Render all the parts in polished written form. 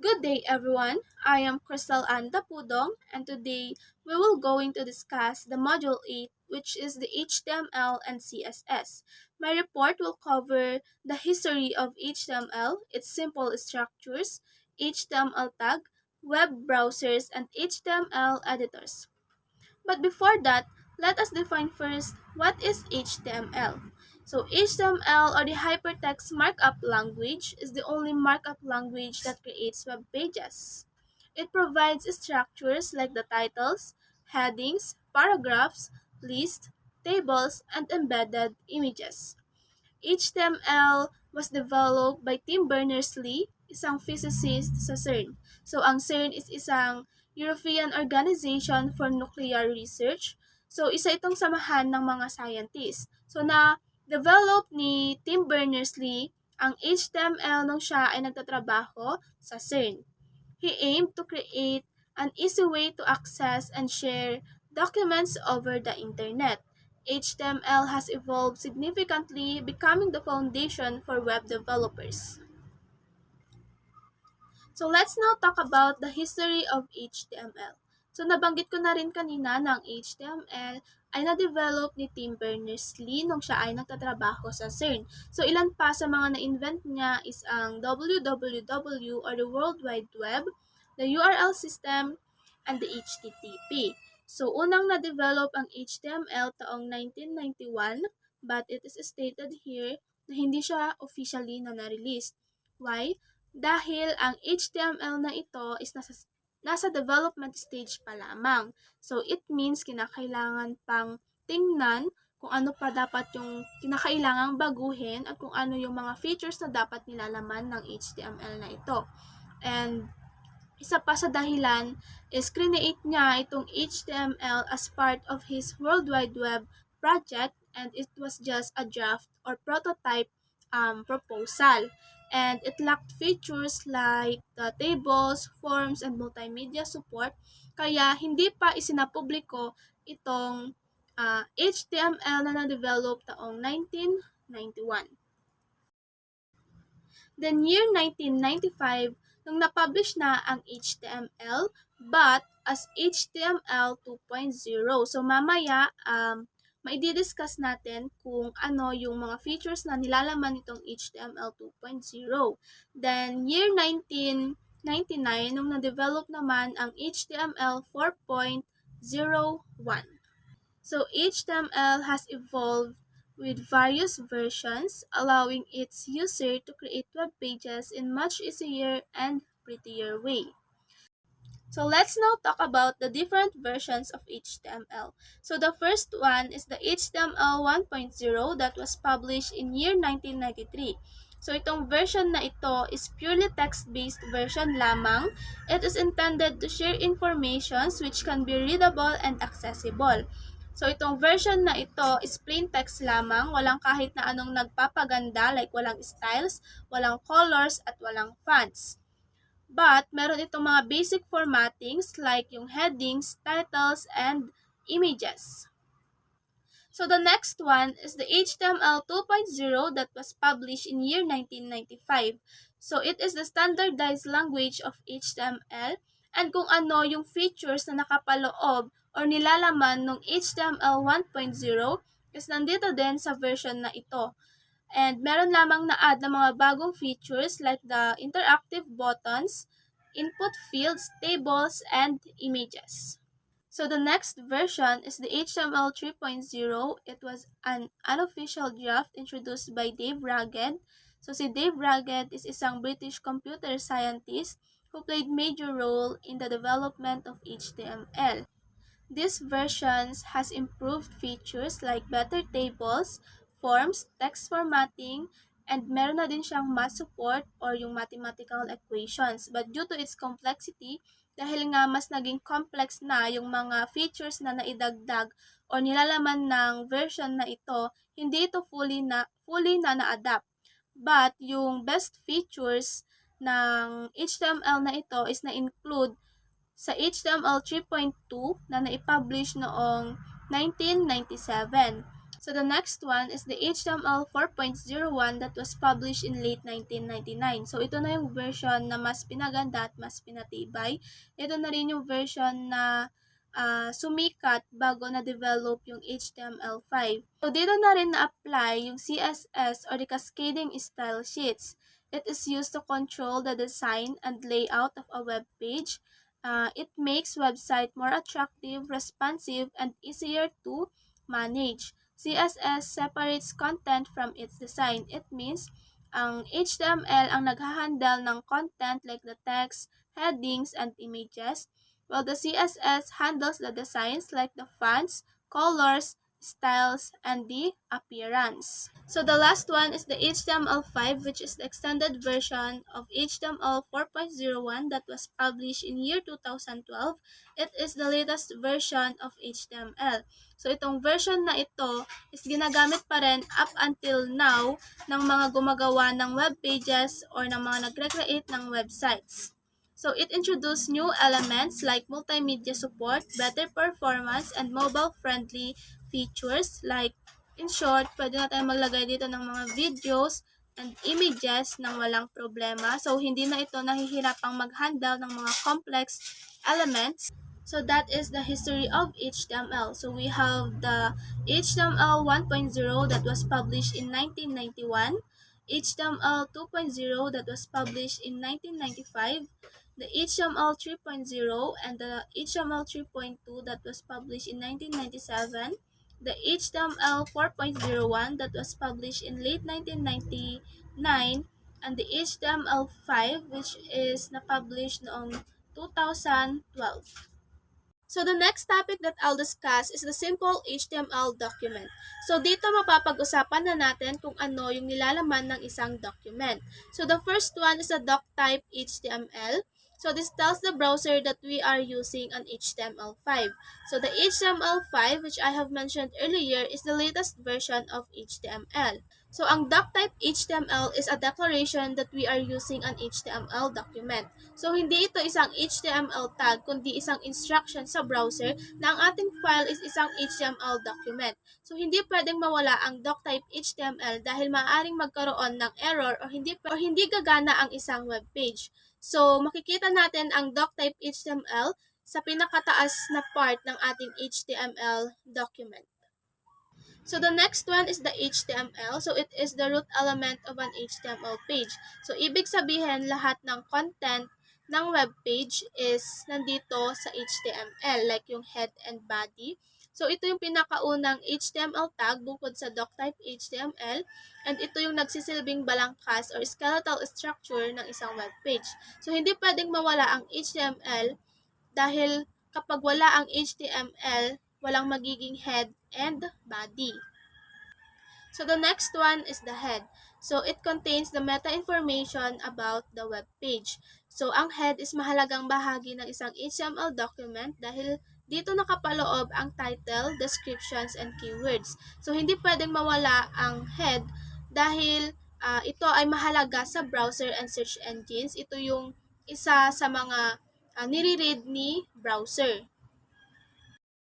Good day everyone. I am Crystal Anda Pudong and today we will going to discuss the Module 8 which is the HTML and CSS. My report will cover the history of HTML, its simple structures, HTML tag, web browsers, and HTML editors. But before that, let us define first what is HTML. So HTML or the Hypertext Markup Language is the only markup language that creates web pages. It provides structures like the titles, headings, paragraphs, lists, tables, and embedded images. HTML was developed by Tim Berners-Lee, isang physicist sa CERN. So ang CERN is isang European Organization for Nuclear Research. So isa itong samahan ng mga scientists. So na-develop ni Tim Berners-Lee ang HTML nung siya ay nagtatrabaho sa CERN. He aimed to create an easy way to access and share documents over the internet. HTML has evolved significantly, becoming the foundation for web developers. So let's now talk about the history of HTML. So nabanggit ko na rin kanina na ang HTML ay na-develop ni Tim Berners-Lee nung siya ay nagtatrabaho sa CERN. So ilan pa sa mga na-invent niya is ang www or the World Wide Web, the URL system, and the HTTP. So unang na-develop ang HTML taong 1991 but it is stated here na hindi siya officially na-release. Why? Dahil ang HTML na ito is nasa development stage pa lamang. So, it means kinakailangan pang tingnan kung ano pa dapat yung kinakailangang baguhin at kung ano yung mga features na dapat nilalaman ng HTML na ito. And isa pa sa dahilan is create niya itong HTML as part of his World Wide Web project and it was just a draft or prototype proposal. And it lacked features like the tables, forms, and multimedia support. Kaya hindi pa isinapubliko itong HTML na na-develop taong 1991. Then year 1995, nung na-publish na ang HTML, but as HTML 2.0. So mamaya, maidi-discuss natin kung ano yung mga features na nilalaman nitong HTML 2.0. Then, year 1999, nung na-develop naman ang HTML 4.01. So, HTML has evolved with various versions, allowing its user to create web pages in much easier and prettier way. So let's now talk about the different versions of HTML. So the first one is the HTML 1.0 that was published in year 1993. So itong version na ito is purely text-based version lamang. It is intended to share informations which can be readable and accessible. So itong version na ito is plain text lamang, walang kahit na anong nagpapaganda like walang styles, walang colors, at walang fonts. But, meron itong mga basic formattings like yung headings, titles, and images. So, the next one is the HTML 2.0 that was published in year 1995. So, it is the standardized language of HTML and kung ano yung features na nakapaloob or nilalaman ng HTML 1.0 is nandito din sa version na ito. And meron lamang na-add na mga bagong features like the interactive buttons, input fields, tables, and images. So the next version is the HTML 3.0. It was an unofficial draft introduced by Dave Ragged. So si Dave Ragged is isang British computer scientist who played major role in the development of HTML. This versions has improved features like better tables, forms, text formatting, and meron na din siyang math support or yung mathematical equations. But due to its complexity, dahil nga mas naging complex na yung mga features na naidagdag or nilalaman ng version na ito, hindi ito fully na na-adapt. But yung best features ng HTML na ito is na-include sa HTML 3.2 na naipublish noong 1997. So the next one is the HTML 4.01 that was published in late 1999. So ito na yung version na mas pinaganda at mas pinatibay. Ito na rin yung version na sumikat bago na-develop yung HTML5. So dito na rin na-apply yung CSS or the cascading style sheets. It is used to control the design and layout of a web page. It makes website more attractive, responsive, and easier to manage. CSS separates content from its design. It means ang HTML ang naghahandle ng content like the text, headings, and images, while the CSS handles the designs like the fonts, colors, styles, and the appearance. So the last one is the HTML5, which is the extended version of HTML 4.01 that was published in year 2012. It is the latest version of HTML. So itong version na ito is ginagamit pa rin up until now ng mga gumagawa ng web pages or ng mga nagre-create ng websites. So it introduced new elements like multimedia support, better performance, and mobile-friendly features. Like, in short, pwede na tayo maglagay dito ng mga videos and images nang walang problema. So hindi na ito nahihirapang mag-handle ng mga complex elements. So that is the history of HTML. So we have the HTML 1.0 that was published in 1991, HTML 2.0 that was published in 1995, the HTML 3.0 and the HTML 3.2 that was published in 1997, the HTML 4.01 that was published in late 1999, and the HTML5 which is na-published noong 2012. So the next topic that I'll discuss is the simple HTML document. So dito mapapag-usapan na natin kung ano yung nilalaman ng isang document. So the first one is a doctype HTML. So this tells the browser that we are using an HTML5. So the HTML5, which I have mentioned earlier, is the latest version of HTML. So ang doctype HTML is a declaration that we are using an HTML document. So hindi ito isang HTML tag kundi isang instruction sa browser na ang ating file is isang HTML document. So hindi pwedeng mawala ang doctype HTML dahil maaaring magkaroon ng error o hindi gagana ang isang web page. So makikita natin ang doctype HTML sa pinakataas na part ng ating HTML document. So the next one is the HTML. So it is the root element of an HTML page. So ibig sabihin lahat ng content ng web page is nandito sa HTML like yung head and body. So ito yung pinakaunang HTML tag bukod sa doctype HTML and ito yung nagsisilbing balangkas or skeletal structure ng isang web page. So hindi pwedeng mawala ang HTML dahil kapag wala ang HTML, walang magiging head and body. So the next one is the head. So it contains the meta information about the web page. So ang head is mahalagang bahagi ng isang HTML document dahil dito nakapaloob ang title, descriptions, and keywords. So hindi pwedeng mawala ang head dahil ito ay mahalaga sa browser and search engines. Ito yung isa sa mga nire-read ni browser.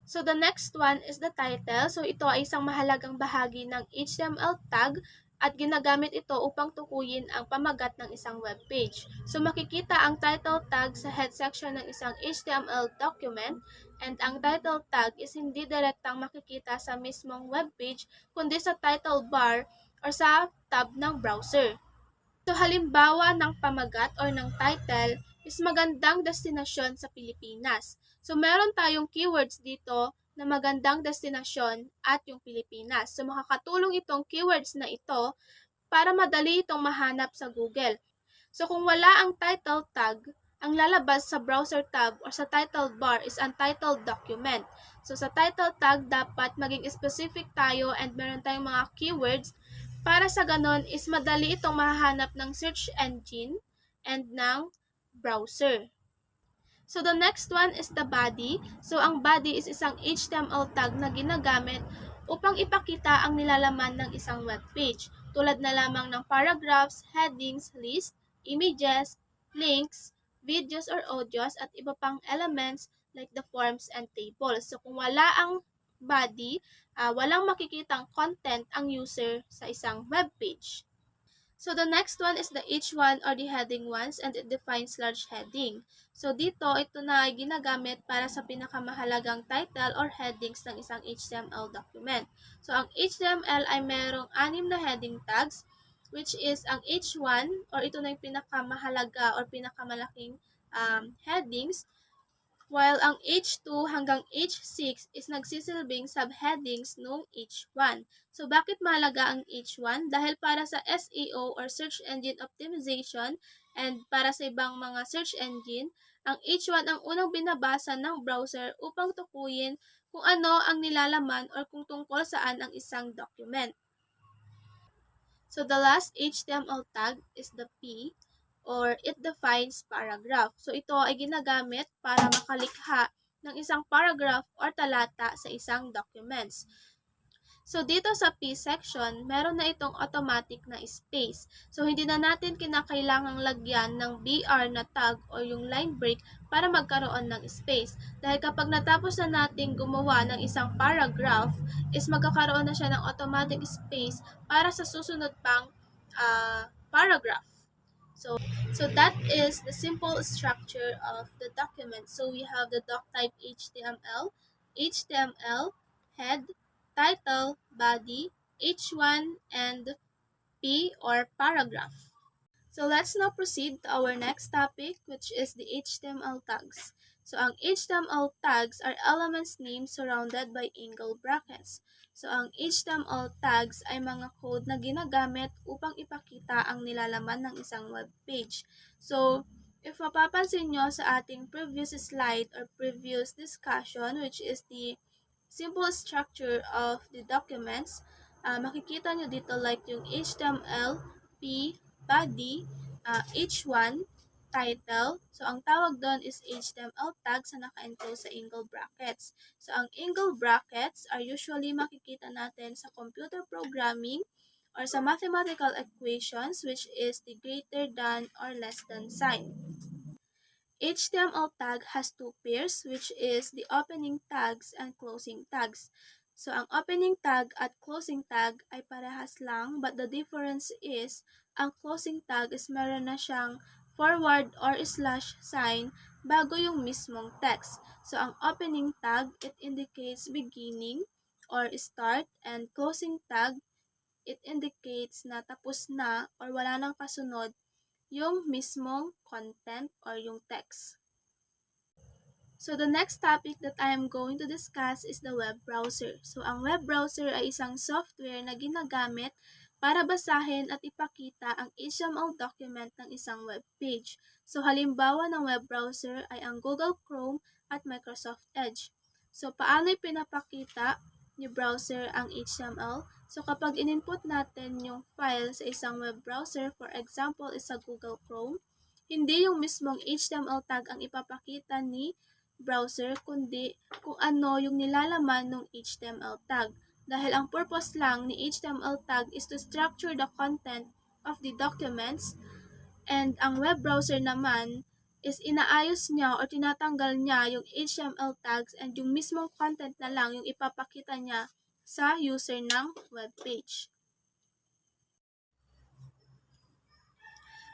So the next one is the title. So ito ay isang mahalagang bahagi ng HTML tag at ginagamit ito upang tukuyin ang pamagat ng isang web page. So makikita ang title tag sa head section ng isang HTML document and ang title tag is hindi direktang makikita sa mismong web page kundi sa title bar or sa tab ng browser. So halimbawa ng pamagat or ng title is magandang destinasyon sa Pilipinas. So meron tayong keywords dito na magandang destinasyon at yung Pilipinas. So makakatulong itong keywords na ito para madali itong mahanap sa Google. So kung wala ang title tag, ang lalabas sa browser tab or sa title bar is untitled document. So sa title tag dapat maging specific tayo and meron tayong mga keywords para sa ganon is madali itong mahahanap ng search engine and ng browser. So the next one is the body. So ang body is isang HTML tag na ginagamit upang ipakita ang nilalaman ng isang web page. Tulad na lamang ng paragraphs, headings, list, images, links, videos or audios at iba pang elements like the forms and tables. So kung wala ang body, walang makikitang content ang user sa isang web page. So the next one is the H1 or the heading ones, and it defines large heading. So dito, ito na ay ginagamit para sa pinakamahalagang title or headings ng isang HTML document. So ang HTML ay merong 6 na heading tags, which is ang H1 or ito na yung pinakamahalaga or pinakamalaking headings, while ang H2 hanggang H6 is nagsisilbing subheadings nung H1. So bakit mahalaga ang H1? Dahil para sa SEO or Search Engine Optimization and para sa ibang mga search engine, ang H1 ang unang binabasa ng browser upang tukuyin kung ano ang nilalaman or kung tungkol saan ang isang document. So the last HTML tag is the P, or it defines paragraph. So ito ay ginagamit para makalikha ng isang paragraph or talata sa isang documents. So dito sa P section, meron na itong automatic na space. So hindi na natin kinakailangang lagyan ng BR na tag o yung line break para magkaroon ng space. Dahil kapag natapos na natin gumawa ng isang paragraph, is magkakaroon na siya ng automatic space para sa susunod pang paragraph. So that is the simple structure of the document. So we have the doc type HTML, head, title, body, H1, and P or paragraph. So let's now proceed to our next topic, which is the HTML tags. So ang HTML tags are elements named surrounded by angle brackets. So ang HTML tags ay mga code na ginagamit upang ipakita ang nilalaman ng isang web page. So if mapapansin nyo sa ating previous slide or previous discussion, which is the simple structure of the documents, makikita nyo dito like yung HTML, P, body, H1, title. So, ang tawag doon is HTML tags na naka-enclose sa angle brackets. So, ang angle brackets are usually makikita natin sa computer programming or sa mathematical equations, which is the greater than or less than sign. HTML tag has two pairs, which is the opening tags and closing tags. So, ang opening tag at closing tag ay parehas lang, but the difference is, ang closing tag is meron na siyang forward or slash sign bago yung mismong text. So, ang opening tag, it indicates beginning or start, and closing tag, it indicates na tapos na or wala nang kasunod yung mismong content or yung text. So the next topic that I am going to discuss is the web browser. So ang web browser ay isang software na ginagamit para basahin at ipakita ang HTML document ng isang web page. So halimbawa ng web browser ay ang Google Chrome at Microsoft Edge. So paano pinapakita ni browser ang HTML? So kapag in-input natin yung file sa isang web browser, for example is sa Google Chrome, hindi yung mismong HTML tag ang ipapakita ni browser, kundi kung ano yung nilalaman ng HTML tag. Dahil ang purpose lang ni HTML tag is to structure the content of the documents, and ang web browser naman is inaayos niya o tinatanggal niya yung HTML tags, and yung mismong content na lang yung ipapakita niya sa user ng web page.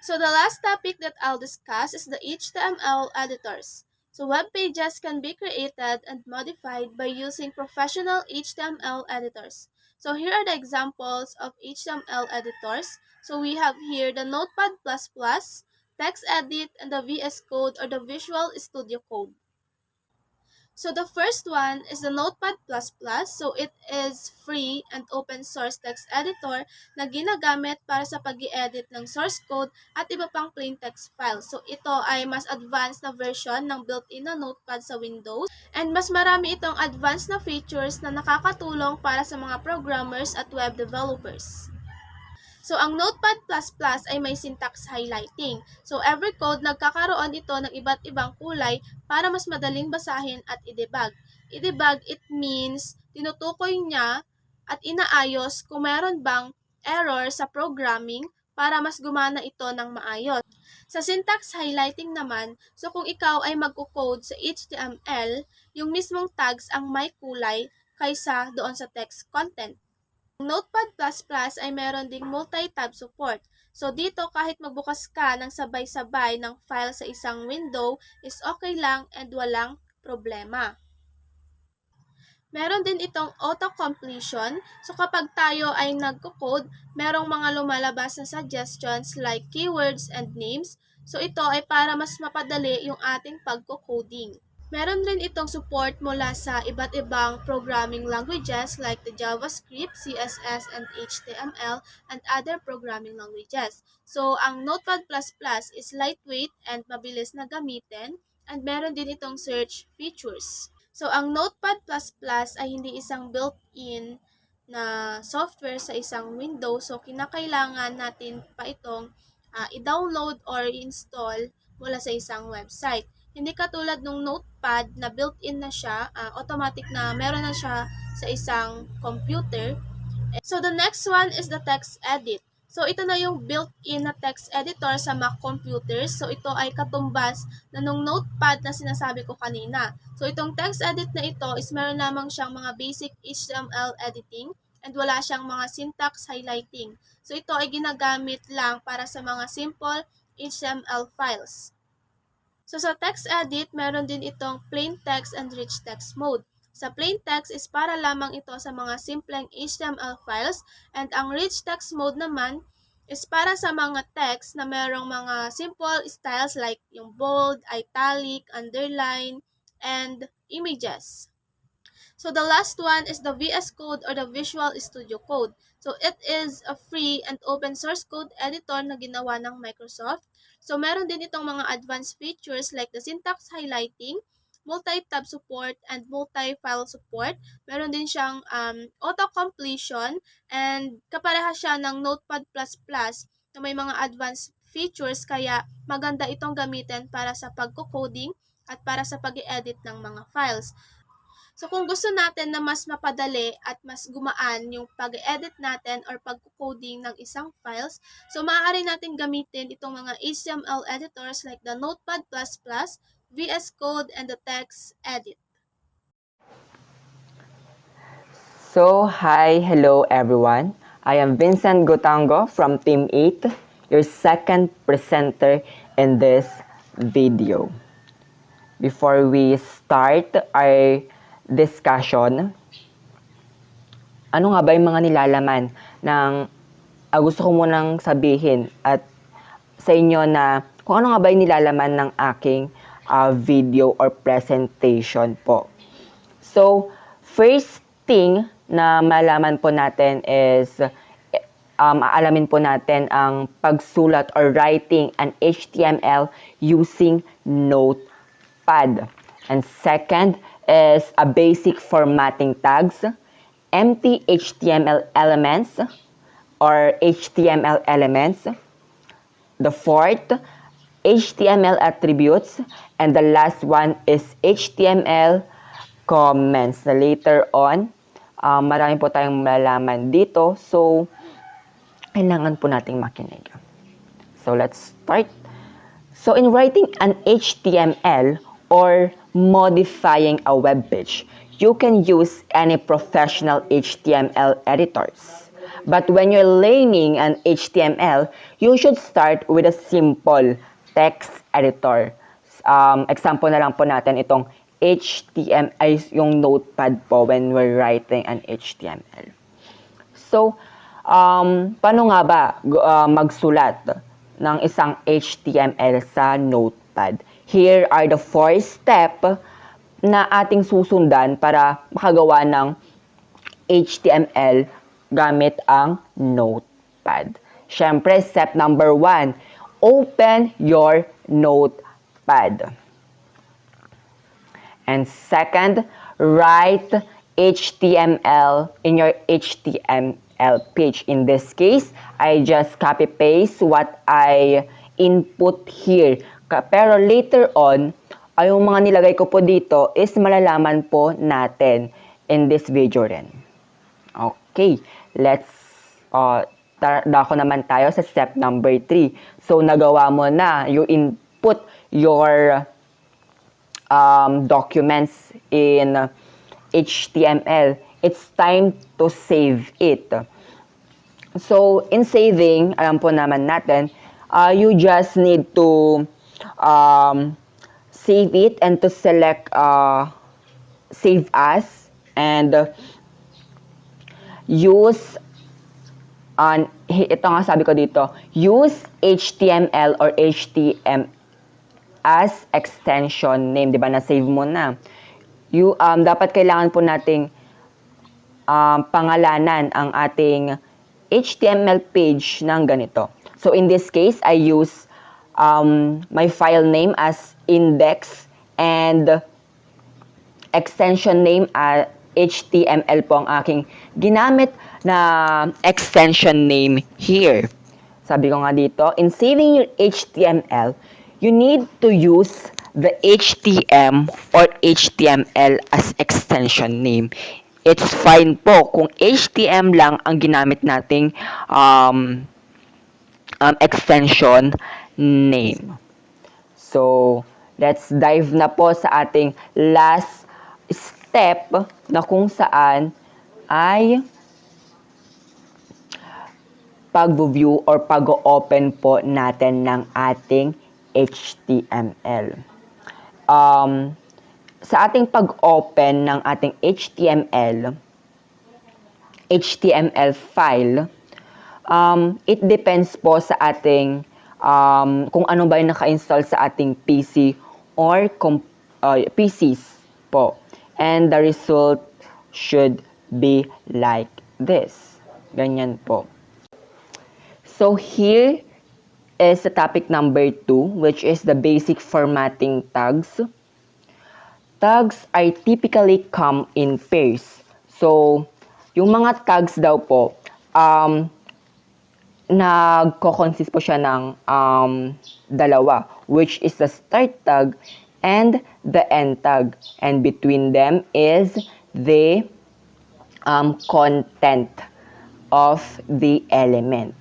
So the last topic that I'll discuss is the HTML editors. So web pages can be created and modified by using professional HTML editors. So here are the examples of HTML editors. So we have here the Notepad++, TextEdit, and the VS Code or the Visual Studio Code. So the first one is the Notepad++. So it is free and open source text editor na ginagamit para sa pag-i-edit ng source code at iba pang plain text files. So ito ay mas advanced na version ng built-in na Notepad sa Windows, and mas marami itong advanced na features na nakakatulong para sa mga programmers at web developers. So, ang Notepad++ ay may syntax highlighting. So, every code nagkakaroon ito ng iba't ibang kulay para mas madaling basahin at i-debug. I-debug, it means tinutukoy niya at inaayos kung meron bang error sa programming para mas gumana ito ng maayos. Sa syntax highlighting naman, so kung ikaw ay magko-code sa HTML, yung mismong tags ang may kulay, kaysa doon sa text content. Notepad++ ay meron ding multi-tab support. So dito kahit magbukas ka ng sabay-sabay ng file sa isang window is okay lang and walang problema. Meron din itong auto-completion. So kapag tayo ay nagko-code, merong mga lumalabas na suggestions like keywords and names. So ito ay para mas mapadali yung ating pagko-coding. Meron rin itong support mula sa iba't ibang programming languages like the JavaScript, CSS, and HTML, and other programming languages. So, ang Notepad++ is lightweight and mabilis na gamitin, and meron din itong search features. So, ang Notepad++ ay hindi isang built-in na software sa isang window. So, kinakailangan natin pa itong i-download or i-install mula sa isang website. Hindi katulad ng Notepad na built-in na siya, automatic na meron na siya sa isang computer. So, the next one is the text edit. So, ito na yung built-in na text editor sa Mac computers. So, ito ay katumbas na nung Notepad na sinasabi ko kanina. So, itong text edit na ito is meron lamang siyang mga basic HTML editing and wala siyang mga syntax highlighting. So, ito ay ginagamit lang para sa mga simple HTML files. So, sa text edit, meron din itong plain text and rich text mode. Sa plain text is para lamang ito sa mga simpleng HTML files, and ang rich text mode naman is para sa mga text na merong mga simple styles like yung bold, italic, underline, and images. So the last one is the VS Code or the Visual Studio Code. So it is a free and open source code editor na ginawa ng Microsoft. So meron din itong mga advanced features like the syntax highlighting, multi-tab support, and multi-file support. Meron din siyang auto-completion, and kapareha siya ng Notepad++ na may mga advanced features, kaya maganda itong gamitin para sa pagko-coding at para sa pag-i-edit ng mga files. So kung gusto natin na mas mapadali at mas gumaan yung pag-edit natin or pag-coding ng isang files, so maaari natin gamitin itong mga HTML editors like the Notepad++, VS Code, and the Text Edit. So, hello everyone. I am Vincent Gotango from Team 8, your second presenter in this video. Before we start our discussion, ano nga ba yung mga nilalaman ng gusto ko munang sabihin at sa inyo na kung ano nga ba yung nilalaman ng aking video or presentation po. So, first thing na malaman po natin is aalamin po natin ang pagsulat or writing an HTML using Notepad. And second is a basic formatting tags, empty HTML elements or HTML elements. The fourth, HTML attributes, and the last one is HTML comments na later on. Marami po tayong malalaman dito, so kailangan po nating makinig. So let's start. So in writing an HTML or modifying a web page, you can use any professional HTML editors. But when you're learning an HTML, you should start with a simple text editor. Example na lang po natin itong HTML, ay yung Notepad po when we're writing an HTML. So, paano nga ba magsulat ng isang HTML sa Notepad? Here are the 4 steps na ating susundan para makagawa ng HTML gamit ang Notepad. Siyempre, step number 1, open your Notepad. And second, write HTML in your HTML page. In this case, I just copy-paste what I input here. Pero later on, yung mga nilagay ko po dito is malalaman po natin in this video rin. Okay, let's dako naman tayo sa step number 3. So, nagawa mo na, you input your documents in HTML. it's time to save it. So, in saving, alam po naman natin, you just need to save it and to select save as and use ito nga sabi ko dito, use HTML or HTML as extension name, 'di ba? Na-save mo na. Dapat kailangan po nating pangalanan ang ating HTML page ng ganito. So in this case, I use my file name as index and extension name as HTML po ang aking ginamit na extension name here. Sabi ko nga dito, in saving your HTML, you need to use the HTM or HTML as extension name. It's fine po kung HTM lang ang ginamit nating extension name. So, let's dive na po sa ating last step na kung saan ay pag-view or pag-open po natin ng ating HTML. Sa ating pag-open ng ating HTML file, it depends po sa ating kung ano ba yung naka-install sa ating PC or PCs po. And the result should be like this. Ganyan po. So here is the topic number 2, which is the basic formatting tags. Tags are typically come in pairs. So, yung mga tags daw po, nagko-consist po siya ng dalawa, which is the start tag and the end tag. And between them is the content of the element.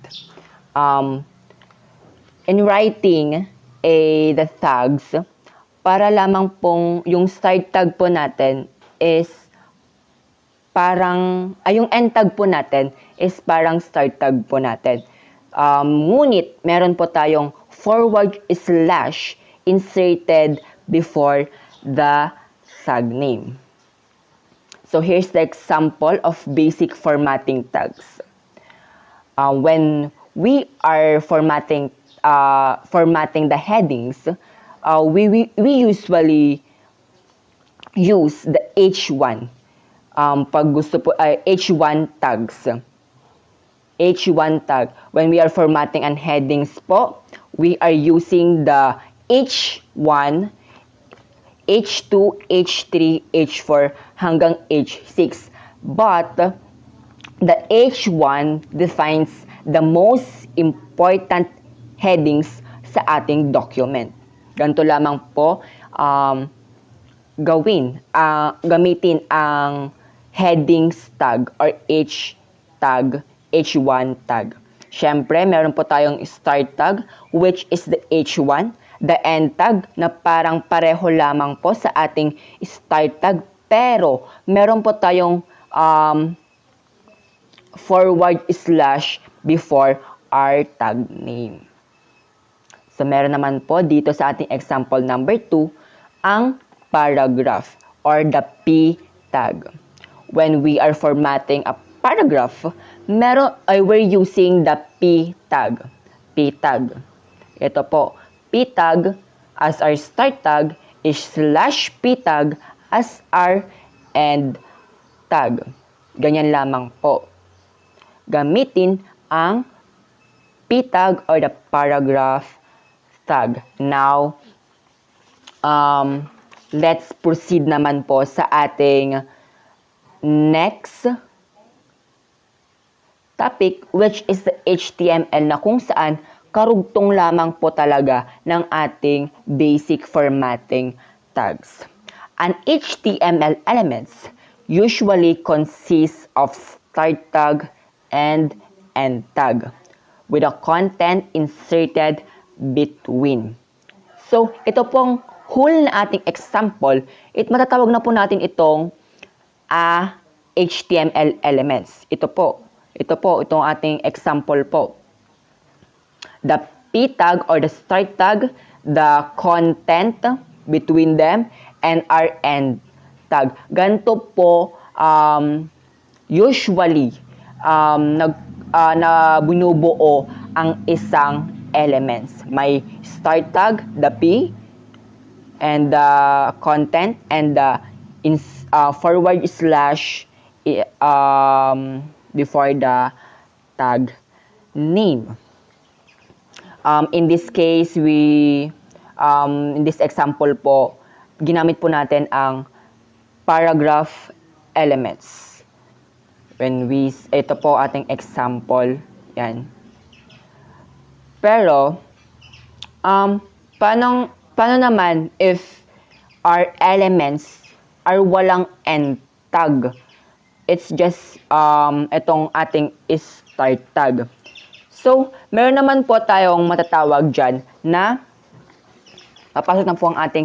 In writing the tags, para lamang pong yung start tag po natin is parang, yung end tag po natin is parang start tag po natin. Ngunit, meron po tayong forward slash inserted before the tag name. So, here's the example of basic formatting tags. When we are formatting the headings, we usually use the H1. Pag gusto po, H1 tags. H1 tag. When we are formatting ang headings po, we are using the H1, H2, H3, H4, hanggang H6. But, the H1 defines the most important headings sa ating document. Ganito lamang po gamitin ang headings tag or H tag, H1 tag. Siyempre, meron po tayong start tag, which is the H1, the end tag na parang pareho lamang po sa ating start tag, pero meron po tayong forward slash before our tag name. So, meron naman po dito sa ating example number 2, ang paragraph or the P tag. When we are formatting a paragraph, we're using the P tag. P tag. Ito po, P tag as our start tag is slash P tag as our end tag. Ganyan lamang po. Gamitin ang P tag or the paragraph tag. Now, let's proceed naman po sa ating next topic, which is the HTML na kung saan karugtong lamang po talaga ng ating basic formatting tags. An HTML elements usually consists of start tag and end tag with a content inserted between. So, ito pong whole na ating example, matatawag na po natin itong a HTML elements. Itong ating example po. The p tag or the start tag, the content between them, and our end tag. Ganito po usually na binubuo ang isang elements. May start tag, the p, and the content, and the forward slash before the tag name. In this case, in this example po, ginamit po natin ang paragraph elements. Ito po ating example. Yan. Pero, paano naman if our elements are walang end tag? It's just itong ating start tag. So, meron naman po tayong matatawag dyan na papasok na po ang ating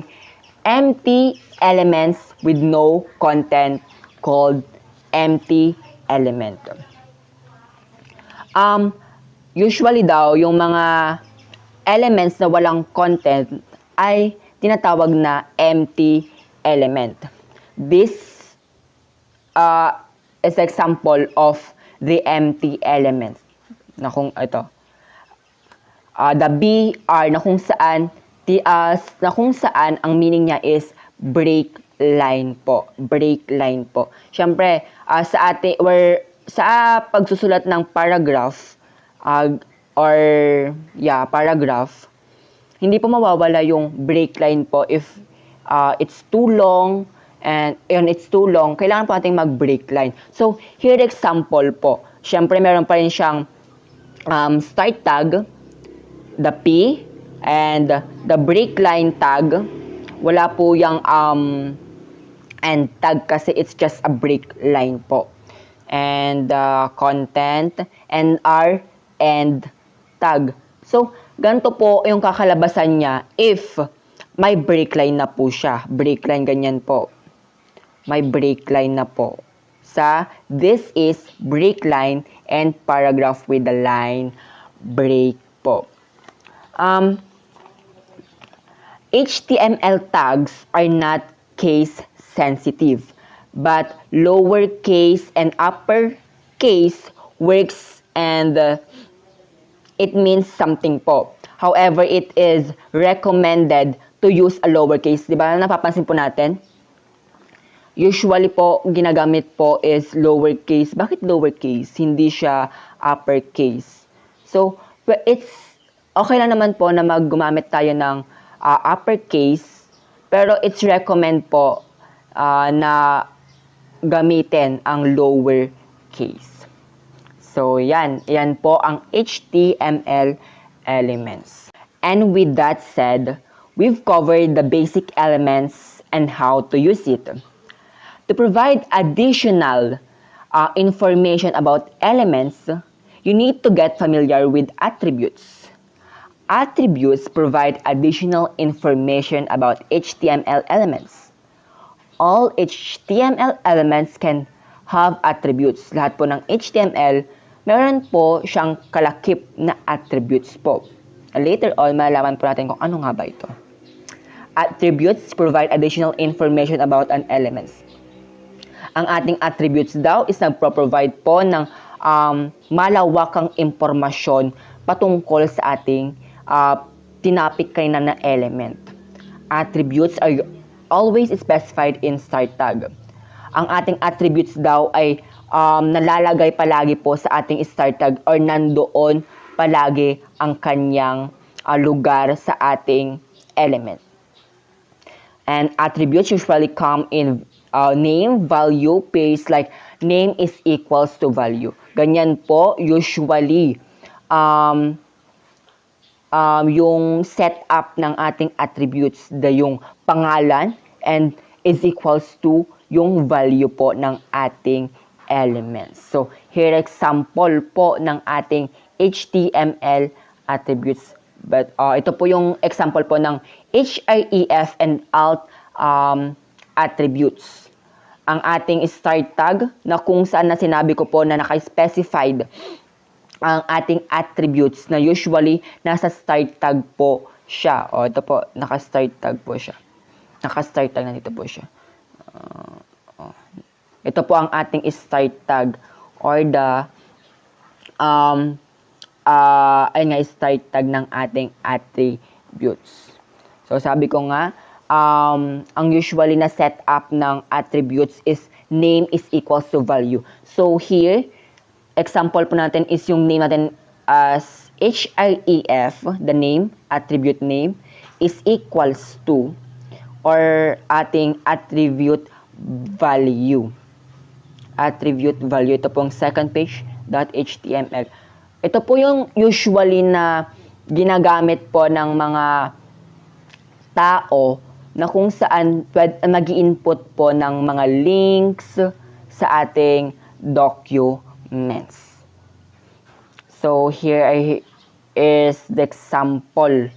empty elements with no content called empty element. Usually daw, yung mga elements na walang content ay tinatawag na empty element. This is example of the empty element. Na kung ito. The BR na kung saan ang meaning niya is break line po. Break line po. Syempre, sa pagsusulat ng paragraph paragraph, hindi po mawawala yung break line po if it's too long and it's too long, kailangan po nating mag-break line. So, here example po. Syempre, meron pa rin siyang start tag, the P, and the break line tag. Wala po yung end tag kasi it's just a break line po. And content and our end tag. So, ganito po yung kakalabasan niya if may break line na po siya. Break line, ganyan po. May break line na po. This is break line and paragraph with the line break po. HTML tags are not case sensitive, but lowercase and uppercase works and it means something po. However, it is recommended to use a lowercase. Diba? Napapansin po natin? Usually po, ginagamit po is lowercase. Bakit lowercase? Hindi siya uppercase. So, it's okay lang naman po na gumamit tayo ng uppercase, pero it's recommend po na gamitin ang lowercase. So, yan po ang HTML elements. And with that said, we've covered the basic elements and how to use it. To provide additional information about elements, you need to get familiar with attributes. Attributes provide additional information about HTML elements. All HTML elements can have attributes. Lahat po ng HTML, meron po siyang kalakip na attributes po. Later on, malalaman po natin kung ano nga ba ito. Attributes provide additional information about an element. Ang ating attributes daw is nagpro-provide po ng malawakang impormasyon patungkol sa ating tinapik kanina na element. Attributes are always specified in start tag. Ang ating attributes daw ay nalalagay palagi po sa ating start tag or nandoon palagi ang kanyang lugar sa ating element. And attributes usually come in name, value, pairs, like name is equals to value. Ganyan po, usually, yung setup ng ating attributes, yung pangalan, and is equals to yung value po ng ating elements. So, here example po ng ating HTML attributes. But ito po yung example po ng href and alt attributes. ang ating start tag na kung saan na sinabi ko po na naka-specified ang ating attributes na usually nasa start tag po siya. O, ito po, naka-start tag po siya. Naka-start tag na dito po siya. Ito po ang ating start tag or the ayun nga, start tag ng ating attributes. So, sabi ko nga, ang usually na setup ng attributes is name is equals to value. So, here, example po natin is yung name natin as href, the name, attribute name, is equals to, or ating attribute value. Attribute value, ito pong second page, .html. Ito po yung usually na ginagamit po ng mga tao na kung saan mag-i-input po ng mga links sa ating documents. So, here is the example,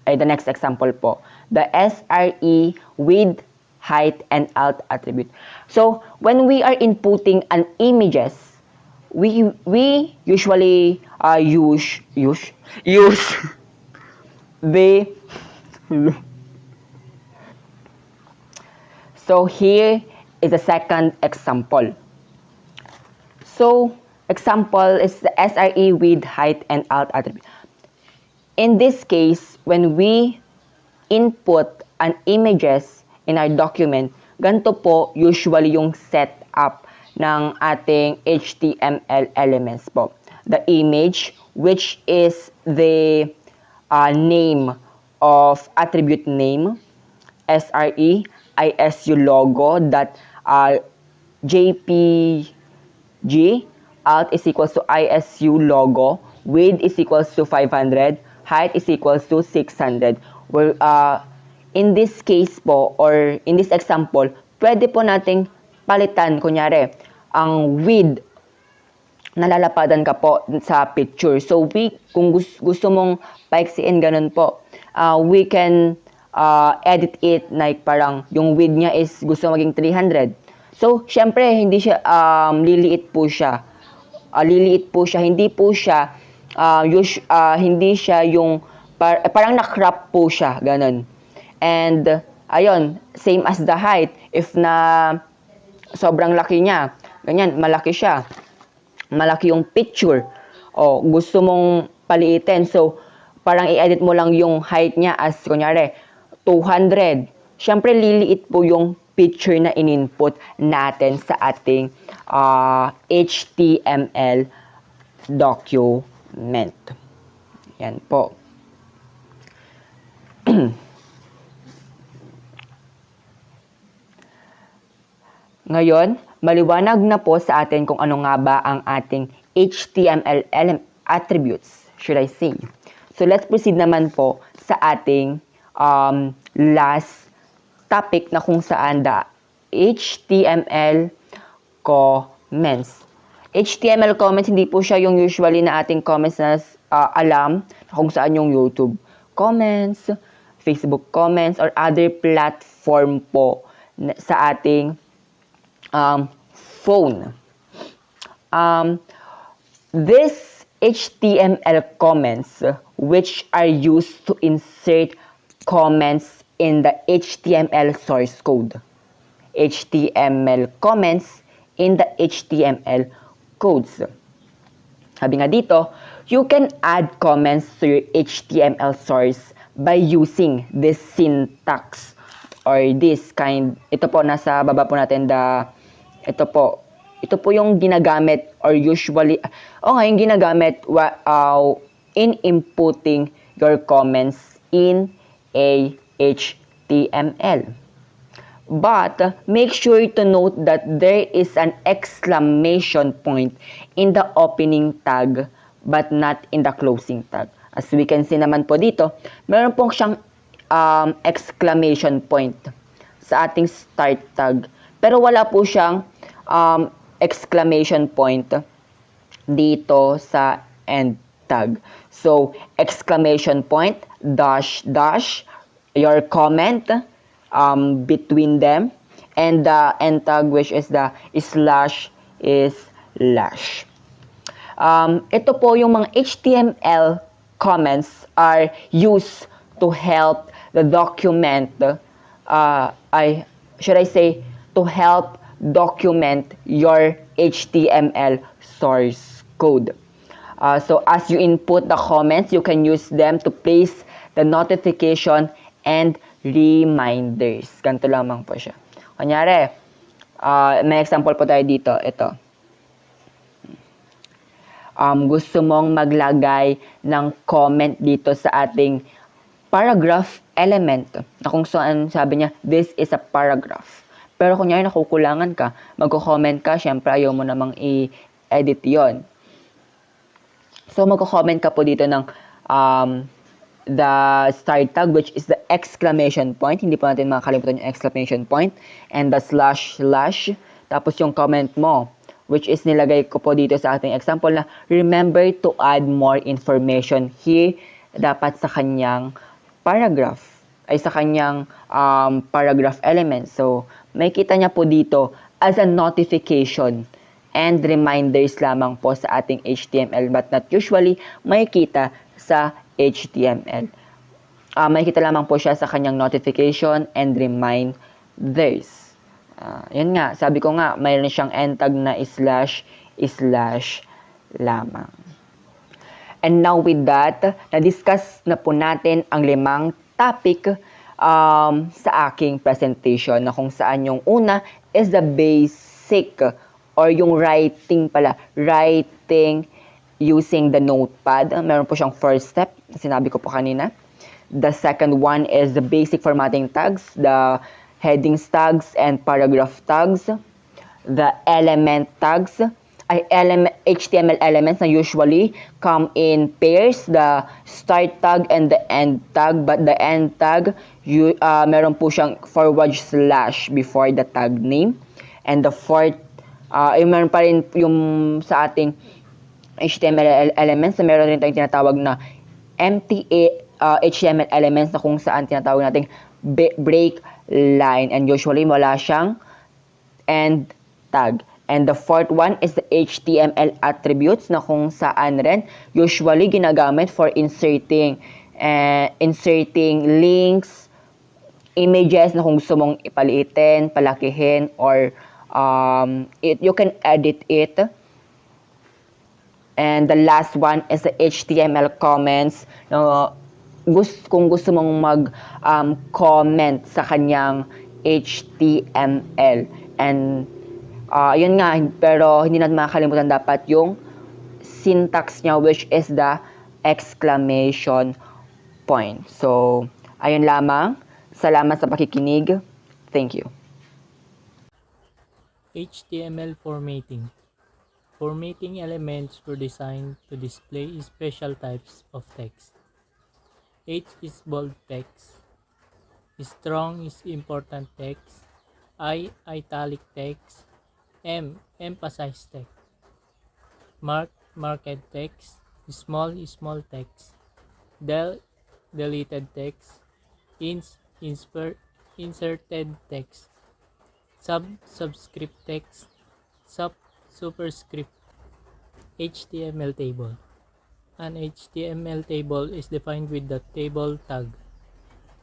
the next example po. The SRE with height and alt attribute. So, when we are inputting an images, we usually use the so here is a second example. So, example is the SRE with height and alt attribute. In this case, when we input an images in our document, ganito po usually yung setup ng ating HTML elements po. The image, which is the name of attribute name, SRE, ISU logo, JPG, alt is equals to ISU logo, width is equals to 500, height is equals to 600. Well, in this case po, or in this example, pwede po nating palitan, kunyari, ang width, nalalapadan ka po sa picture. So, kung gusto mong paiksiin, ganun po, we can edit it like parang yung width niya is gusto maging 300. So, syempre, hindi siya, liliit po siya. Hindi po siya, hindi siya yung, parang na-crop po siya, ganun. And, ayun, same as the height, if na sobrang laki niya, ganyan, malaki siya. Malaki yung picture. O, gusto mong paliitin. So, parang i-edit mo lang yung height niya as, kunyari, 200. Siyempre, liliit po yung picture na in-input natin sa ating HTML document. Yan po. Ngayon, maliwanag na po sa atin kung ano nga ba ang ating HTML attributes, should I say. So, let's proceed naman po sa ating last topic na kung saan the HTML comments. HTML comments, hindi po siya yung usually na ating comments na alam kung saan yung YouTube comments, Facebook comments, or other platform po sa ating phone. This HTML comments, which are used to insert comments in the HTML source code. HTML comments in the HTML codes. Sabi nga dito, you can add comments to your HTML source by using this syntax or this kind. Ito po, nasa baba po natin, ito po yung ginagamit or usually, yung ginagamit in inputting your comments in a HTML. But make sure to note that there is an exclamation point in the opening tag but not in the closing tag. As we can see naman po dito, meron pong siyang exclamation point sa ating start tag. Pero wala po siyang exclamation point dito sa end tag. So, exclamation point, dash, dash, your comment between them, and the end tag, which is the slash is slash. Ito po yung mga HTML comments are used to help the document, should I say, to help document your HTML source code. So as you input the comments, you can use them to place the notification and reminders. Ganito lamang po siya. Kunyari, may example po tayo dito. Ito. Gusto mong maglagay ng comment dito sa ating paragraph element na kung saan sabi niya, this is a paragraph. Pero kunyari nakukulangan ka, magko-comment ka, syempre ayaw mo namang i-edit yon. So magko-comment ka po dito ng the start tag, which is the exclamation point. Hindi po natin makakalimutan yung exclamation point. And the slash slash. Tapos yung comment mo, which is nilagay ko po dito sa ating example na remember to add more information here dapat sa kanyang paragraph ay sa kanyang paragraph element. So, may kita niya po dito as a notification and reminders lamang po sa ating HTML but not usually may kita sa HTML. May kita lamang po siya sa kanyang notification and reminders. Yan nga, sabi ko nga, mayroon siyang end tag na slash, slash lamang. And now with that, na-discuss na po natin ang 5 topic sa aking presentation na kung saan yung una is the basic or yung writing pala, writing using the notepad. Meron po siyang first step, sinabi ko po kanina. The second one is the basic formatting tags, the headings tags and paragraph tags, the element tags, HTML elements na usually come in pairs, the start tag and the end tag, but the end tag, meron po siyang forward slash before the tag name, and the fourth, meron pa rin yung sa ating HTML elements na meron rin tayong tinatawag na empty HTML elements na kung saan tinatawag nating break line, and usually wala siyang end tag. And the fourth one is the HTML attributes na kung saan rin usually ginagamit for inserting links, images na kung gusto mong ipaliitin, palakihin, or you can edit it. And the last one is the HTML comments na kung gusto mong mag-comment sa kanyang HTML. And yun nga, pero hindi natin makakalimutan dapat yung syntax niya, which is the exclamation point. So, ayun lamang. Salamat sa pakikinig. Thank you. HTML formatting. Formatting elements were designed to display special types of text. H is bold text, strong is important text, I italic text, M emphasized text, marked text, small text, del deleted text, inserted text, subscript text, superscript. HTML table. An HTML table is defined with the table tag.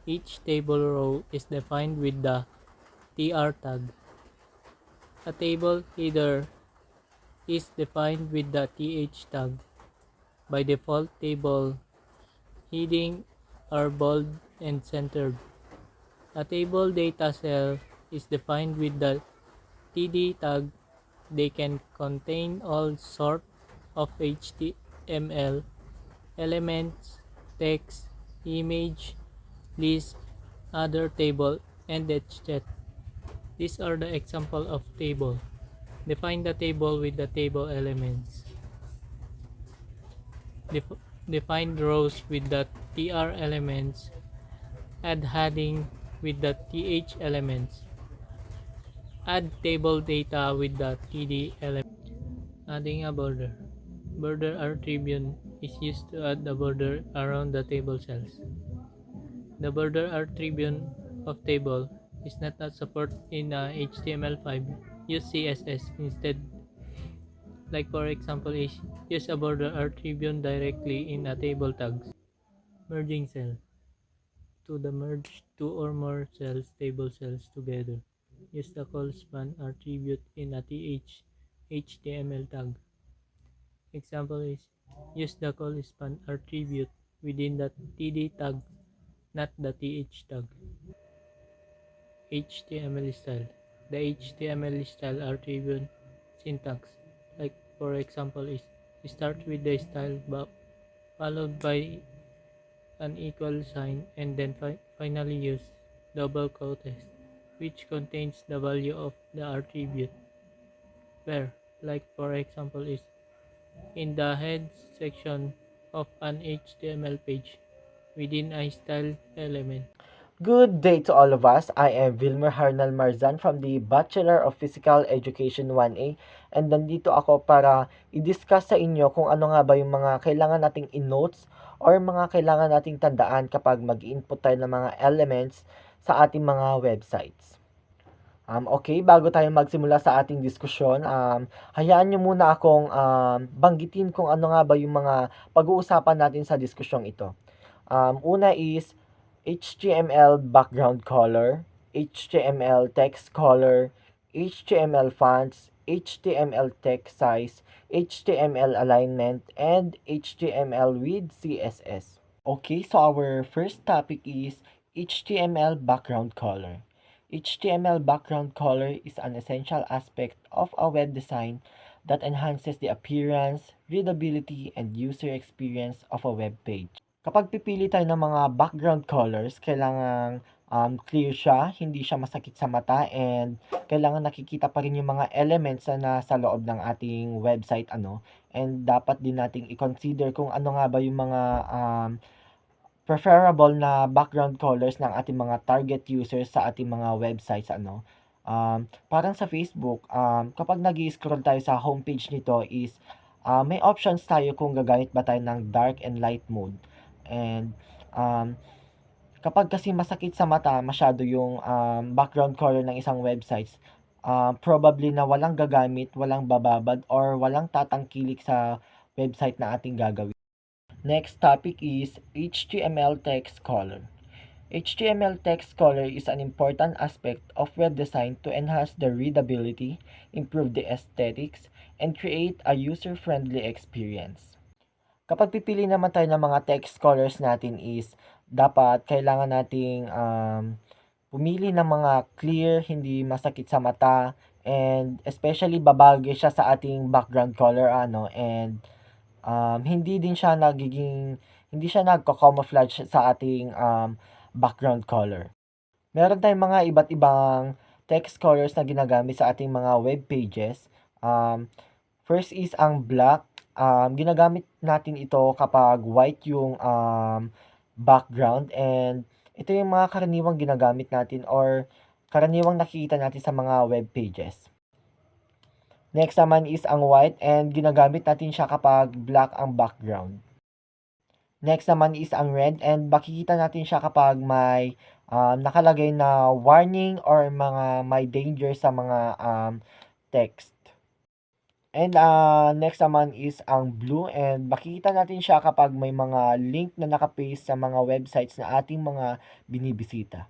Each table row is defined with the tr tag. A table header is defined with the th tag. By default, table heading are bold and centered. A table data cell is defined with the td tag. They can contain all sorts of HTML elements, text, image, list, other table, and etc. These are the example of table. Define the table with the table elements. Define rows with the tr elements. Add heading with the th elements. Add table data with the td element. Adding a border. Border attribute is used to add a border around the table cells. The border attribute of table is not a support in HTML5, use CSS instead. Like for example is use a border attribute directly in a table tags. Merging cell. To the merge two or more cells table cells together. Use the call span attribute in a HTML tag. Example is use the call span attribute within the TD tag, not the TH tag. HTML style. The HTML style attribute syntax, like for example, is start with the style followed by an equal sign and then finally use double quotes, which contains the value of the attribute. Where, like for example, is in the head section of an HTML page within a style element. Good day to all of us. I am Vilmer Harnal Marzan from the Bachelor of Physical Education 1A, and nandito ako para i-discuss sa inyo kung ano nga ba yung mga kailangan nating in-notes or mga kailangan nating tandaan kapag mag-input tayo ng mga elements sa ating mga websites. Okay, bago tayo magsimula sa ating diskusyon, hayaan nyo muna akong banggitin kung ano nga ba yung mga pag-uusapan natin sa diskusyong ito. Una is HTML background color, HTML text color, HTML fonts, HTML text size, HTML alignment, and HTML with CSS. Okay, so our first topic is HTML background color. HTML background color is an essential aspect of a web design that enhances the appearance, readability, and user experience of a web page. Kapag pipili tayo ng mga background colors, kailangan clear siya, hindi siya masakit sa mata, and kailangan nakikita pa rin yung mga elements na nasa loob ng ating website, and dapat din nating i-consider kung ano nga ba yung mga preferable na background colors ng ating mga target users sa ating mga websites, parang sa Facebook, kapag nag-i-scroll tayo sa homepage nito is may options tayo kung gagamit ba tayo ng dark and light mode. And kapag kasi masakit sa mata masyado yung background color ng isang websites, probably na walang gagamit, walang bababad, or walang tatangkilik sa website na ating gagawin. Next topic is HTML text color. HTML text color is an important aspect of web design to enhance the readability, improve the aesthetics, and create a user-friendly experience. Kapag pipili naman tayo ng mga text colors natin is dapat kailangan nating pumili ng mga clear, hindi masakit sa mata, and especially babagay siya sa ating background color, and hindi din siya hindi siya nagko-camouflage sa ating background color. Meron tayong mga iba't ibang text colors na ginagamit sa ating mga web pages. First is ang black. Ginagamit natin ito kapag white yung background, and ito yung mga karaniwang ginagamit natin or karaniwang nakikita natin sa mga web pages. Next naman is ang white, and ginagamit natin siya kapag black ang background. Next naman is ang red, and makikita natin siya kapag may nakalagay na warning or mga may danger sa mga text. And next naman is ang blue, and makikita natin siya kapag may mga link na nakapaste sa mga websites na ating mga binibisita.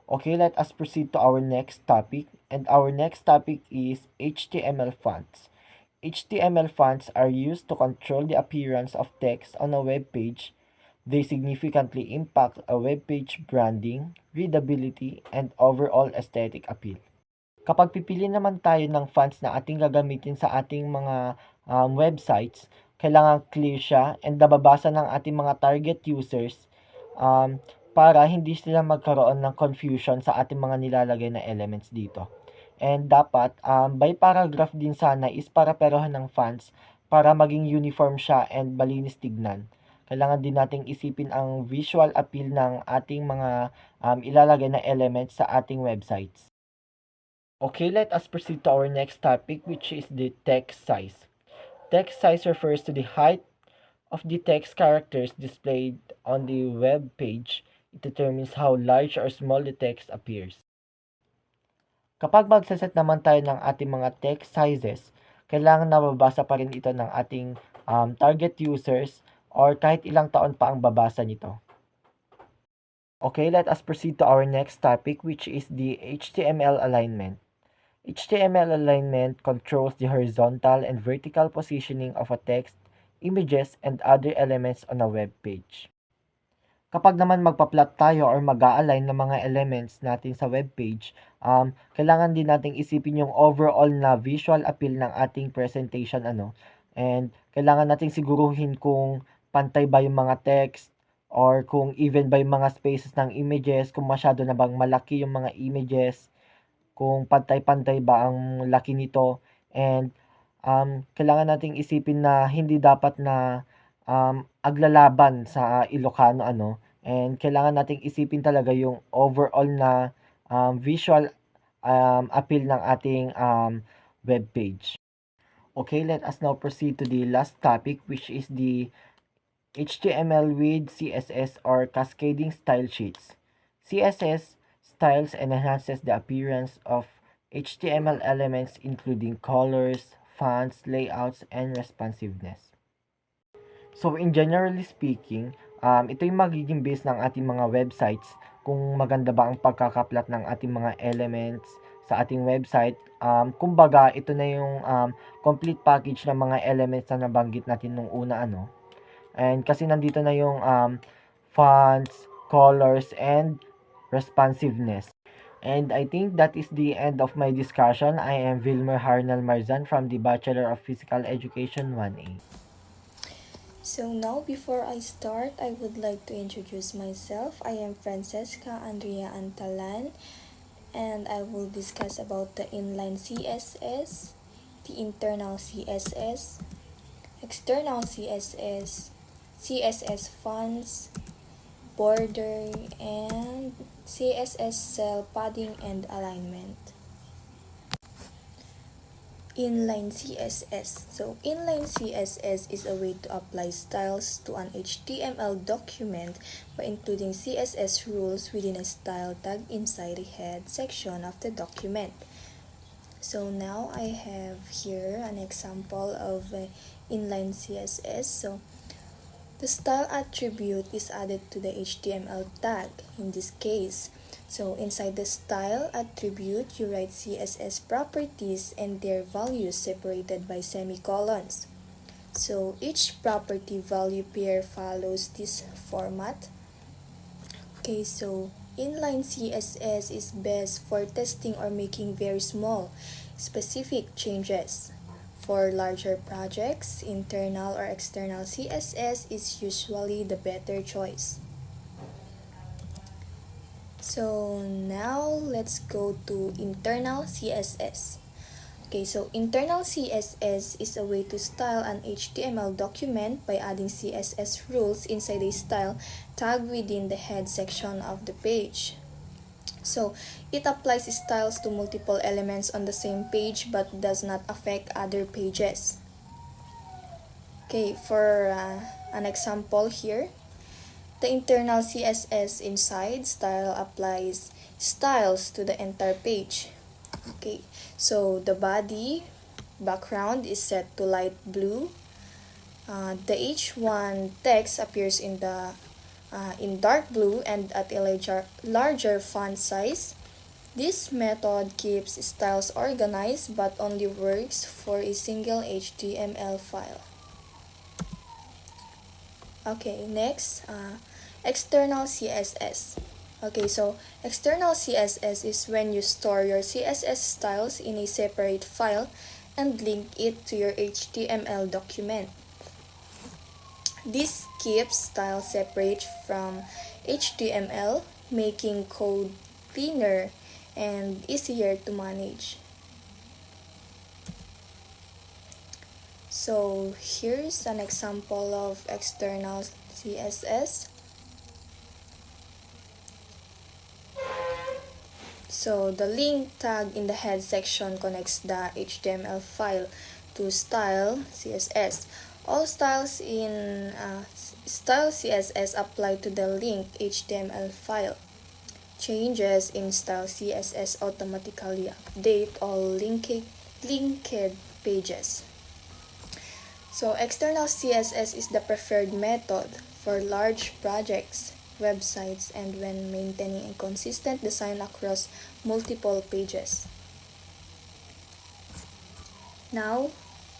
Okay, let us proceed to our next topic, and our next topic is HTML fonts. HTML fonts are used to control the appearance of text on a web page. They significantly impact a web page branding, readability, and overall aesthetic appeal. Kapag pipili naman tayo ng fonts na ating gagamitin sa ating mga websites, kailangan clear siya and nababasa ng ating mga target users, para hindi sila magkaroon ng confusion sa ating mga nilalagay na elements dito. And dapat by paragraph din sana is para-perohan ng fonts para maging uniform siya and malinis tignan. Kailangan din nating isipin ang visual appeal ng ating mga ilalagay na elements sa ating websites. Okay, let us proceed to our next topic, which is the text size. Text size refers to the height of the text characters displayed on the web page. It determines how large or small the text appears. Kapag magse-set naman tayo ng ating mga text sizes, kailangan nababasa pa rin ito ng ating target users or kahit ilang taon pa ang babasa nito. Okay, let us proceed to our next topic, which is the HTML alignment. HTML alignment controls the horizontal and vertical positioning of a text, images, and other elements on a web page. Kapag naman magpa-plot tayo or mag-a-align ng mga elements natin sa web page, kailangan din nating isipin yung overall na visual appeal ng ating presentation, and kailangan nating siguruhin kung pantay ba yung mga text or kung even ba yung mga spaces ng images, kung masyado na bang malaki yung mga images, kung pantay-pantay ba ang laki nito, and kailangan nating isipin na hindi dapat na aglalaban sa Ilocano, and kailangan nating isipin talaga yung overall na visual appeal ng ating web page. Okay, let us now proceed to the last topic, which is the HTML with CSS or cascading style sheets. CSS styles and enhances the appearance of HTML elements including colors, fonts, layouts, and responsiveness. So in generally speaking, ito yung magiging base ng ating mga websites kung maganda ba ang pagkakaplat ng ating mga elements sa ating website. Kumbaga, ito na yung complete package ng mga elements na nabanggit natin nung una, And kasi nandito na yung fonts, colors, and responsiveness. And I think that is the end of my discussion. I am Vilmer Harnal Marzan from the Bachelor of Physical Education 1A. So now before I start, I would like to introduce myself. I am Francesca Andrea Antalan, and I will discuss about the inline CSS, the internal CSS, external CSS, CSS fonts, border, and CSS cell padding and alignment. Inline CSS. So inline CSS is a way to apply styles to an HTML document by including CSS rules within a style tag inside the head section of the document. So now I have here an example of inline CSS. So the style attribute is added to the HTML tag in this case. So inside the style attribute, you write CSS properties and their values separated by semicolons. So each property value pair follows this format. Okay, so inline CSS is best for testing or making very small, specific changes. For larger projects, internal or external CSS is usually the better choice. So now let's go to internal CSS. Okay, so internal CSS is a way to style an HTML document by adding CSS rules inside a style tag within the head section of the page. So it applies styles to multiple elements on the same page but does not affect other pages. Okay, for an example here, the internal CSS inside style applies styles to the entire page. Okay, so the body background is set to light blue. The H1 text appears in dark blue and at a larger font size. This method keeps styles organized but only works for a single HTML file. Okay, next, external CSS. Okay, so external CSS is when you store your CSS styles in a separate file and link it to your HTML document. This keeps styles separate from HTML, making code cleaner and easier to manage. So here's an example of external CSS. So the link tag in the head section connects the HTML file to style CSS. All styles in style CSS apply to the linked HTML file. Changes in style CSS automatically update all linked pages. So external CSS is the preferred method for large projects, websites, and when maintaining a consistent design across multiple pages. Now,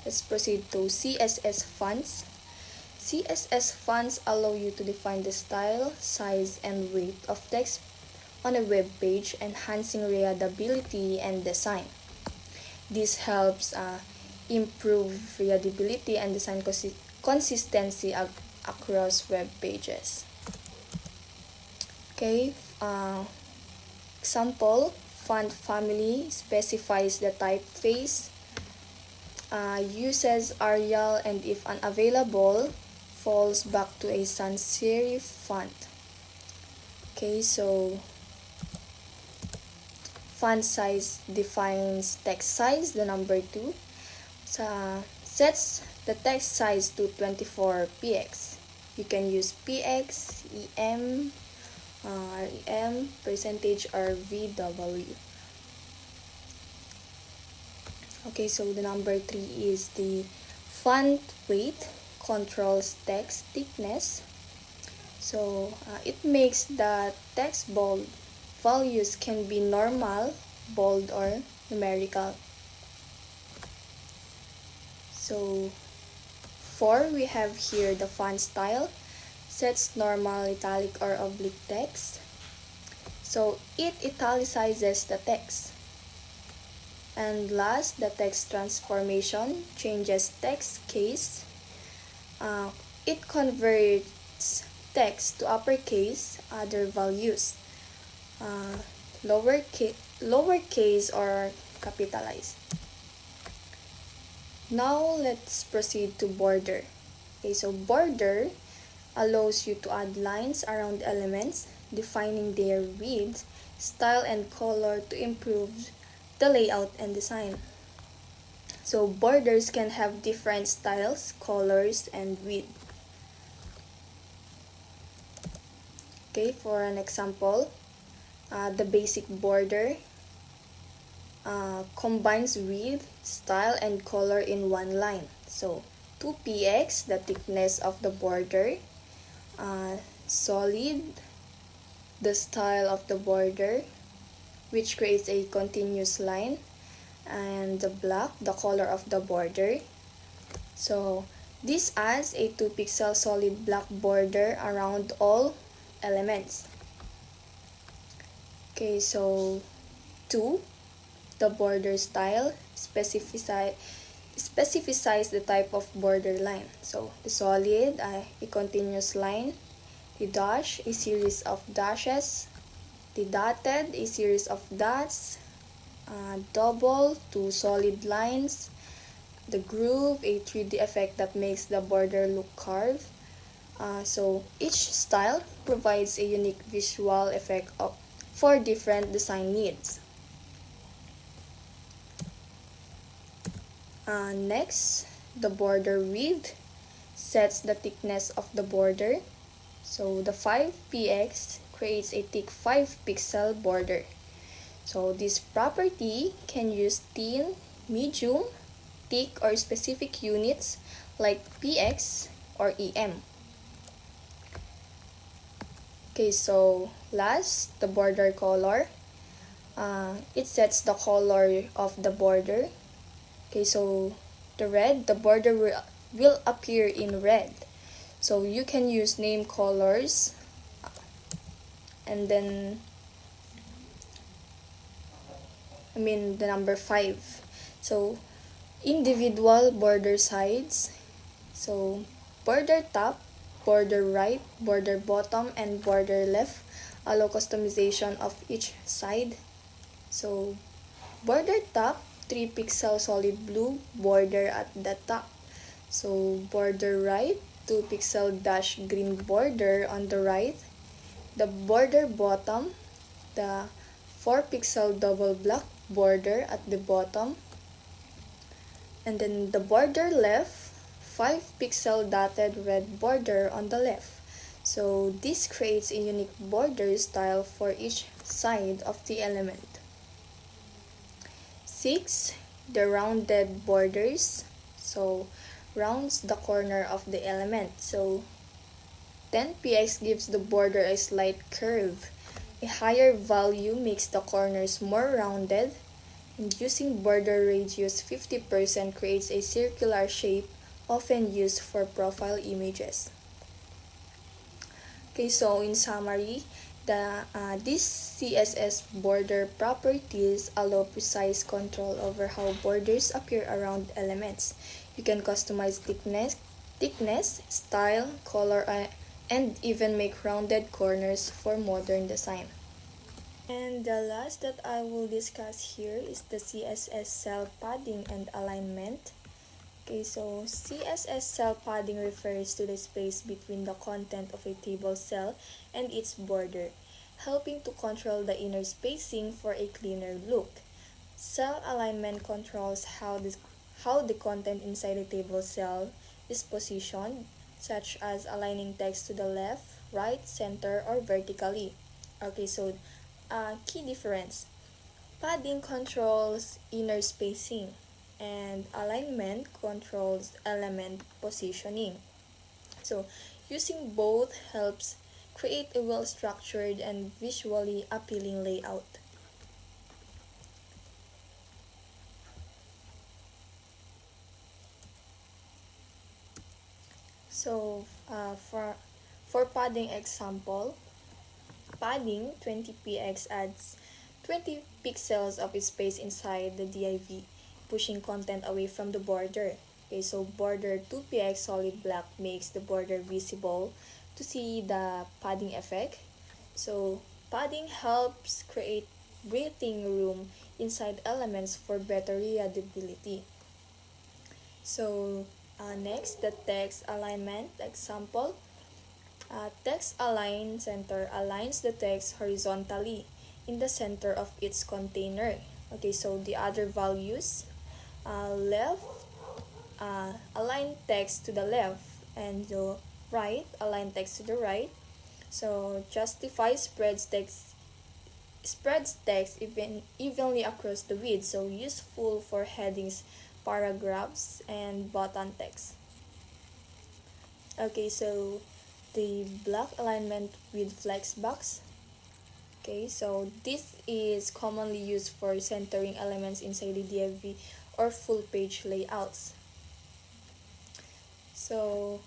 let's proceed to CSS fonts. CSS fonts allow you to define the style, size, and weight of text on a web page, enhancing readability and design. This helps improve readability and design consistency across web pages. Okay, example, font family specifies the typeface, uses Arial, and if unavailable, falls back to a sans serif font. Okay, so font size defines text size, the number 2. Sets the text size to 24px. You can use px, em, rem, percentage, or vw. Okay, so the number 3 is the font weight, controls text thickness. So it makes the text bold. Values can be normal, bold, or numerical. So 4, we have here the font style. Sets normal, italic, or oblique text. So it italicizes the text. And last, the text transformation changes text case. It converts text to uppercase, other values, lowercase or capitalized. Now let's proceed to border. Okay, so border allows you to add lines around elements, defining their width, style, and color to improve the layout and design. So borders can have different styles, colors, and width. Okay, for an example, the basic border combines width, style, and color in one line. So 2px, the thickness of the border, solid, the style of the border, which creates a continuous line, and the black, the color of the border. So this adds a 2-pixel solid black border around all elements. Okay, so 2, the border style specifies the type of border line. So the solid, a continuous line, the dash, a series of dashes, the dotted, a series of dots, double, 2 solid lines, the groove, a 3D effect that makes the border look carved. So each style provides a unique visual effect for different design needs. Next, the border width sets the thickness of the border. So the 5px creates a thick 5-pixel border. So this property can use thin, medium, thick, or specific units like px or em. Okay, so last, the border color. It sets the color of the border. Okay, so the border will appear in red. So you can use name colors, and then the number 5. So individual border sides. So border top, border right, border bottom, and border left allow customization of each side. So border top, 3-pixel solid blue border at the top. So border right, 2-pixel dash green border on the right. The border bottom, the 4-pixel double black border at the bottom. And then the border left, 5 pixel dotted red border on the left. So this creates a unique border style for each side of the element. 6. The rounded borders. So rounds the corner of the element. So 10px gives the border a slight curve. A higher value makes the corners more rounded, and using border radius 50% creates a circular shape often used for profile images. Okay, so in summary, these CSS border properties allow precise control over how borders appear around elements. You can customize thickness, style, color, and even make rounded corners for modern design. And the last that I will discuss here is the CSS cell padding and alignment. Okay, so CSS cell padding refers to the space between the content of a table cell and its border, helping to control the inner spacing for a cleaner look. Cell alignment controls how the content inside a table cell is positioned, such as aligning text to the left, right, center, or vertically. Okay, so key difference. Padding controls inner spacing, and alignment controls element positioning. So, using both helps create a well-structured and visually appealing layout. So, for padding example, padding 20px adds 20 pixels of space inside the div, pushing content away from the border. Okay, so border 2px solid black makes the border visible to see the padding effect. So padding helps create breathing room inside elements for better readability. So next, the text alignment example. Text align center aligns the text horizontally in the center of its container. Okay, so the other values, left, align text to the left, and the right, align text to the right. So justify spreads text evenly across the width, so useful for headings, paragraphs, and button text. Okay, so the block alignment with flexbox. Okay, so this is commonly used for centering elements inside the div or full page layouts. So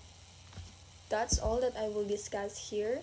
that's all that I will discuss here.